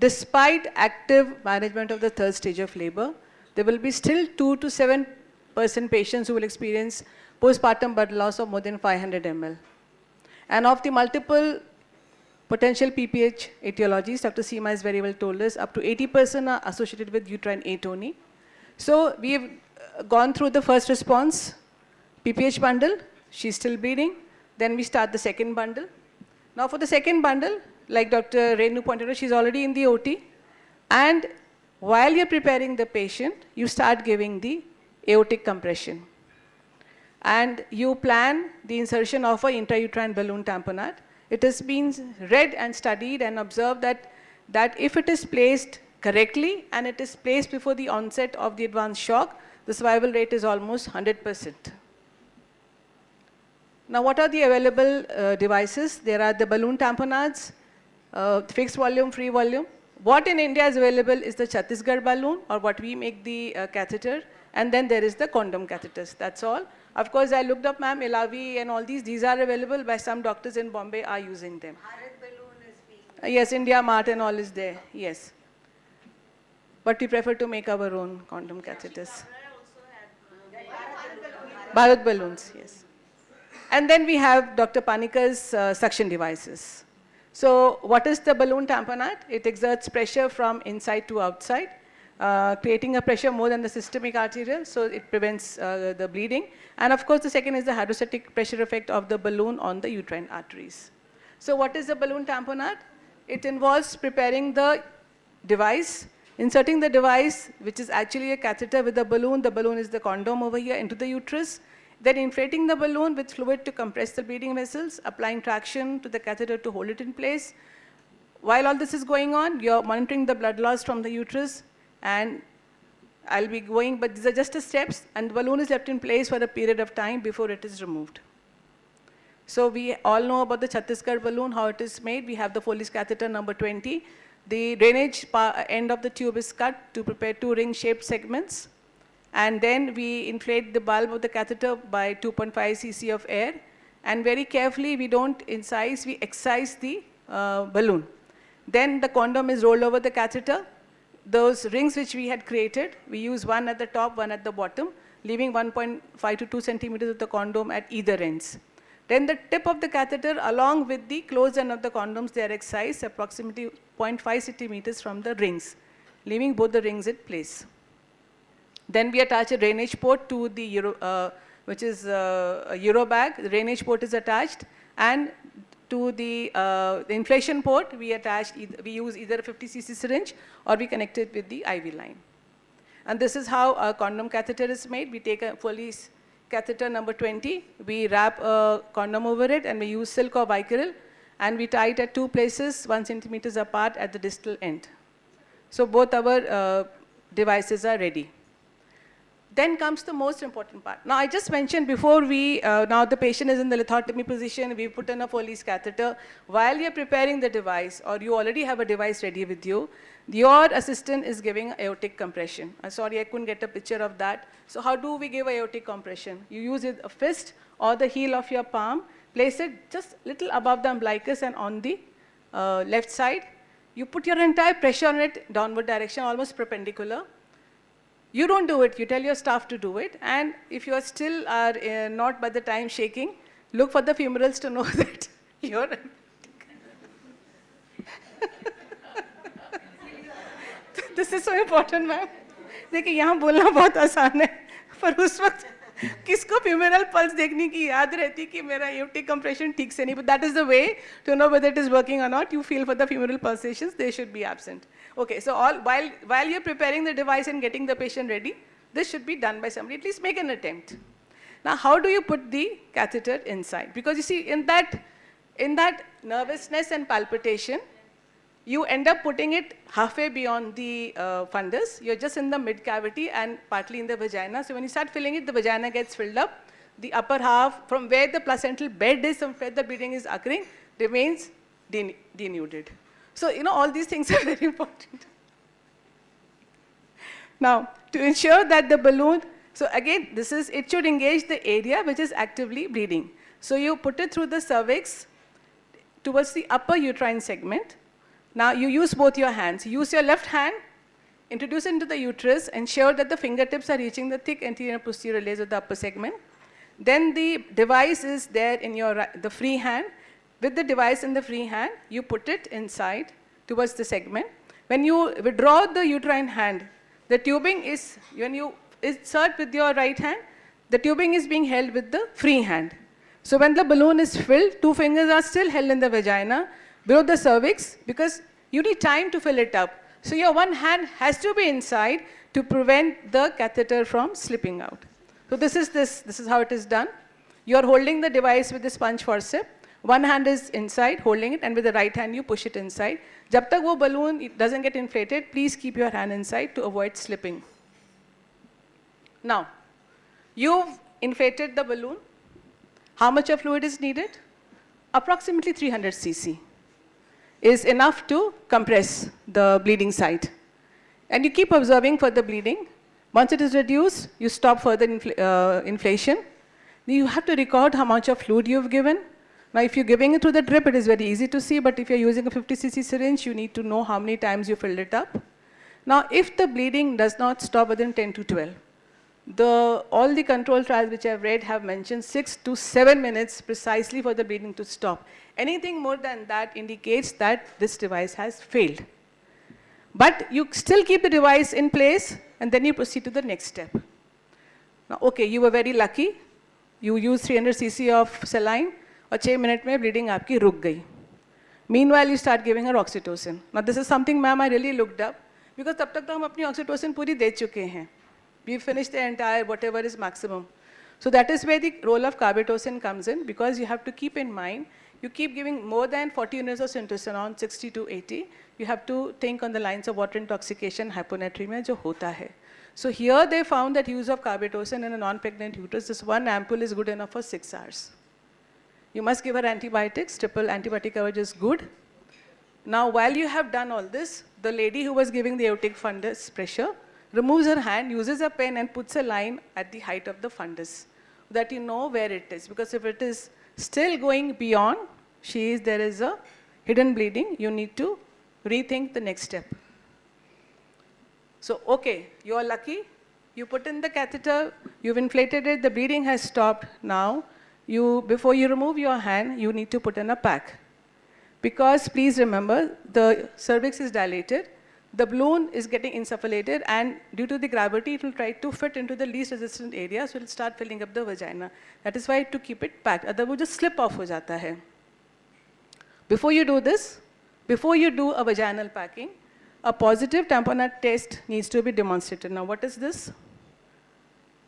despite active management of the third stage of labor, there will be still 2 to 7% patients who will experience postpartum blood loss of more than 500 ml. And of the multiple potential PPH etiologies, Dr. Seema has very well told us, up to 80% are associated with uterine atony. So we have gone through the first response, PPH bundle, she's still bleeding. Then we start the second bundle. Now for the second bundle, like Dr. Renu pointed out, she's already in the OT. And while you're preparing the patient, you start giving the aortic compression. And you plan the insertion of an intrauterine balloon tamponade. It has been read and studied and observed that if it is placed correctly and it is placed before the onset of the advanced shock, the survival rate is almost 100%. Now, what are the available devices? There are the balloon tamponades, fixed volume, free volume. What in India is available is the Chhattisgarh balloon, or what we make the catheter, and then there is the condom catheters. That's all. Of course, I looked up, ma'am, Elavi and all these are available by some doctors in Bombay are using them. Bharat balloon is being Yes, India Mart and all is there, yes. But we prefer to make our own condom catheters. Bharat balloons, yes. And then we have Dr. Panika's suction devices. So what is the balloon tamponade? It exerts pressure from inside to outside, creating a pressure more than the systemic arterial, so it prevents the bleeding. And of course, the second is the hydrostatic pressure effect of the balloon on the uterine arteries. So what is the balloon tamponade? It involves preparing the device, inserting the device, which is actually a catheter with a balloon. The balloon is the condom over here into the uterus. Then inflating the balloon with fluid to compress the bleeding vessels, applying traction to the catheter to hold it in place. While all this is going on, you're monitoring the blood loss from the uterus, and I'll be going, but these are just the steps, and the balloon is left in place for a period of time before it is removed. So we all know about the Chhattisgarh balloon, how it is made. We have the Foley's catheter number 20. The drainage end of the tube is cut to prepare 2 ring-shaped segments. And then we inflate the bulb of the catheter by 2.5 cc of air. And very carefully, we don't incise, we excise the balloon. Then the condom is rolled over the catheter. Those rings which we had created, we use one at the top, one at the bottom, leaving 1.5 to 2 centimeters of the condom at either ends. Then the tip of the catheter, along with the closed end of the condoms, they are excised approximately 0.5 centimeters from the rings, leaving both the rings in place. Then we attach a drainage port to the which is a Euro bag. The drainage port is attached, and to the inflation port, we use either a 50 cc syringe or we connect it with the IV line. And this is how a condom catheter is made. We take a Foley's catheter number 20, we wrap a condom over it, and we use silk or Vicryl, and we tie it at 2 places, 1 centimeters apart at the distal end. So both our devices are ready. Then comes the most important part. Now, I just mentioned before now the patient is in the lithotomy position, we put in a Foley's catheter. While you're preparing the device, or you already have a device ready with you, your assistant is giving aortic compression. I'm sorry, I couldn't get a picture of that. So how do we give aortic compression? You use a fist or the heel of your palm, place it just little above the umbilicus and on the left side. You put your entire pressure on it, downward direction, almost perpendicular. You don't do it, you tell your staff to do it, and if you are still not by the time shaking, look for the femorals to know that you're This is so important, ma'am. देखिए यहाँ बोलना बहुत आसान है, पर उस वक्त किसको femoral pulse देखने की याद रहती कि मेरा aortic compression ठीक से नहीं, but that is the way to know whether it is working or not. You feel for the femoral pulsations, they should be absent. Okay, so while you're preparing the device and getting the patient ready, this should be done by somebody. At least make an attempt. Now, how do you put the catheter inside? Because you see, in that nervousness and palpitation, you end up putting it halfway beyond the fundus. You're just in the mid cavity and partly in the vagina. So when you start filling it, the vagina gets filled up. The upper half, from where the placental bed is, from where the bleeding is occurring, remains denuded. So, you know, all these things are very important. Now, to ensure that the balloon, so again, it should engage the area which is actively bleeding. So you put it through the cervix towards the upper uterine segment. Now you use both your hands. Use your left hand, introduce it into the uterus, ensure that the fingertips are reaching the thick anterior and posterior layers of the upper segment. Then the device is there in your the free hand. With the device in the free hand, you put it inside towards the segment. When you withdraw the uterine hand, the tubing is, when you insert with your right hand, the tubing is being held with the free hand. So when the balloon is filled, 2 fingers are still held in the vagina below the cervix because you need time to fill it up. So your one hand has to be inside to prevent the catheter from slipping out. So this is how it is done. You are holding the device with the sponge forceps. One hand is inside holding it, and with the right hand you push it inside. Jab tak wo balloon doesn't get inflated, please keep your hand inside to avoid slipping. Now, you've inflated the balloon. How much of fluid is needed? Approximately 300 cc is enough to compress the bleeding site. And you keep observing for the bleeding. Once it is reduced, you stop further inflation. You have to record how much of fluid you've given. Now, if you're giving it through the drip, it is very easy to see, but if you're using a 50 cc syringe, you need to know how many times you filled it up. Now, if the bleeding does not stop within 10 to 12, all the control trials which I've read have mentioned 6 to 7 minutes precisely for the bleeding to stop. Anything more than that indicates that this device has failed. But you still keep the device in place, and then you proceed to the next step. Now, okay, you were very lucky. You used 300 cc of saline, और 6 minutes में bleeding आपकी रुक गई. Meanwhile, you start giving her oxytocin. Now, this is something, ma'am, I really looked up, because तब तक तो हम अपनी oxytocin पूरी दे चुके हैं. We finished the entire whatever is maximum. So that is where the role of carbetocin comes in, because you have to keep in mind, you keep giving more than 40 units of syntocinon, 60 to 80. You have to think on the lines of water intoxication, hyponatremia, जो होता है. So here they found that use of carbetocin in a non-pregnant uterus, this one ampoule is good enough for 6 hours. You must give her antibiotics, triple antibiotic coverage is good. Now, while you have done all this, the lady who was giving the aortic fundus pressure removes her hand, uses a pen and puts a line at the height of the fundus, so that you know where it is. Because if it is still going beyond, there is a hidden bleeding, you need to rethink the next step. So, okay, you are lucky. You put in the catheter, you've inflated it, the bleeding has stopped. Now, before you remove your hand, you need to put in a pack. Because please remember, the cervix is dilated, the balloon is getting insufflated, and due to the gravity, it will try to fit into the least resistant area, so it will start filling up the vagina. That is why to keep it packed, otherwise just slip off ho jata hai. Before you do this, before you do a vaginal packing, a positive tamponade test needs to be demonstrated. Now, what is this?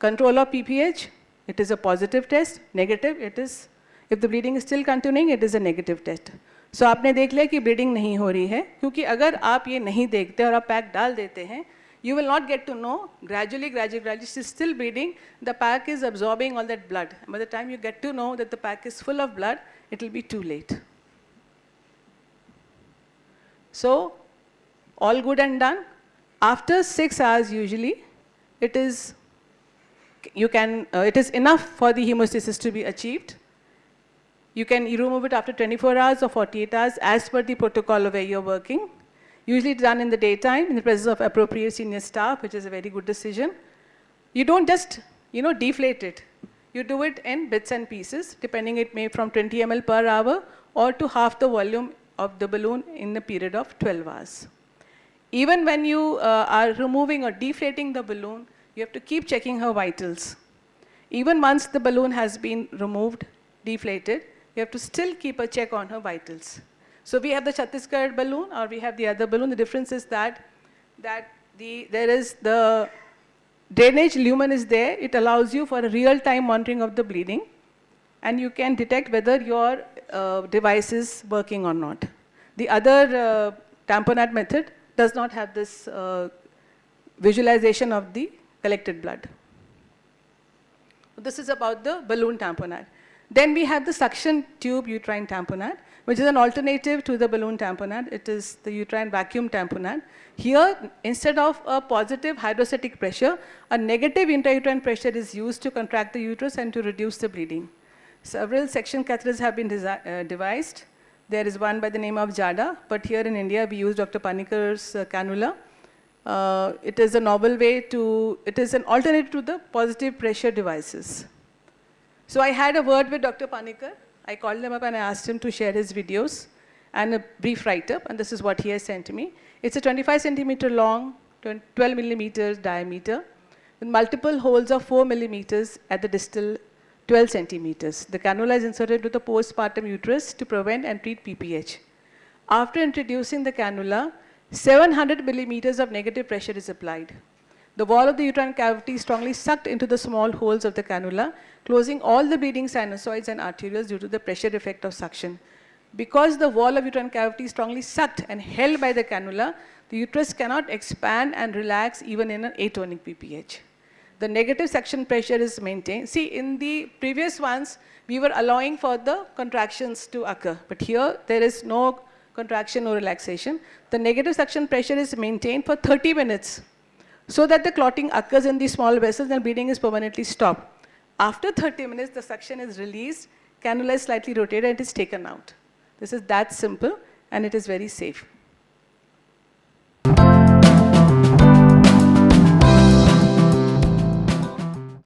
Control of PPH. It is a positive test. Negative, it is, if the bleeding is still continuing, it is a negative test. So आपने देख लिया कि bleeding नहीं हो रही है, क्योंकि अगर आप ये नहीं देखते और आप pack डाल देते हैं, you will not get to know, gradually, she's still bleeding, the pack is absorbing all that blood. By the time you get to know that the pack is full of blood, it will be too late. So, all good and done. After 6 hours usually, it is enough for the hemostasis to be achieved. You can remove it after 24 hours or 48 hours as per the protocol of where you're working. Usually it's done in the daytime in the presence of appropriate senior staff, which is a very good decision. You don't just, deflate it. You do it in bits and pieces, depending it may from 20 ml per hour or to half the volume of the balloon in a period of 12 hours. Even when you are removing or deflating the balloon, you have to keep checking her vitals. Even once the balloon has been removed, deflated, you have to still keep a check on her vitals. So we have the Chhattisgarh balloon or we have the other balloon. The difference is that there is the drainage lumen is there. It allows you for a real-time monitoring of the bleeding, and you can detect whether your device is working or not. The other tamponade method does not have this visualization of the collected blood. This is about the balloon tamponade. Then we have the suction tube uterine tamponade, which is an alternative to the balloon tamponade. It is the uterine vacuum tamponade. Here, instead of a positive hydrostatic pressure, a negative intrauterine pressure is used to contract the uterus and to reduce the bleeding. Several suction catheters have been devised. There is one by the name of JADA, but here in India we use Dr. Panikar's cannula. It is a novel way to, it is an alternative to the positive pressure devices. So I had a word with Dr. Panikar. I called him up and I asked him to share his videos and a brief write-up, and this is what he has sent to me. It's a 25 centimeter long, 12 millimeters diameter, with multiple holes of 4 millimeters at the distal 12 centimeters. The cannula is inserted to the postpartum uterus to prevent and treat PPH. After introducing the cannula, 700 millimeters of negative pressure is applied. The wall of the uterine cavity is strongly sucked into the small holes of the cannula, closing all the bleeding sinusoids and arterioles due to the pressure effect of suction. Because the wall of uterine cavity is strongly sucked and held by the cannula, the uterus cannot expand and relax even in an atonic PPH. The negative suction pressure is maintained. See, in the previous ones, we were allowing for the contractions to occur, but here there is no contraction or relaxation. The negative suction pressure is maintained for 30 minutes so that the clotting occurs in the small vessels and bleeding is permanently stopped. After 30 minutes, the suction is released, cannula is slightly rotated and it is taken out. This is that simple and it is very safe.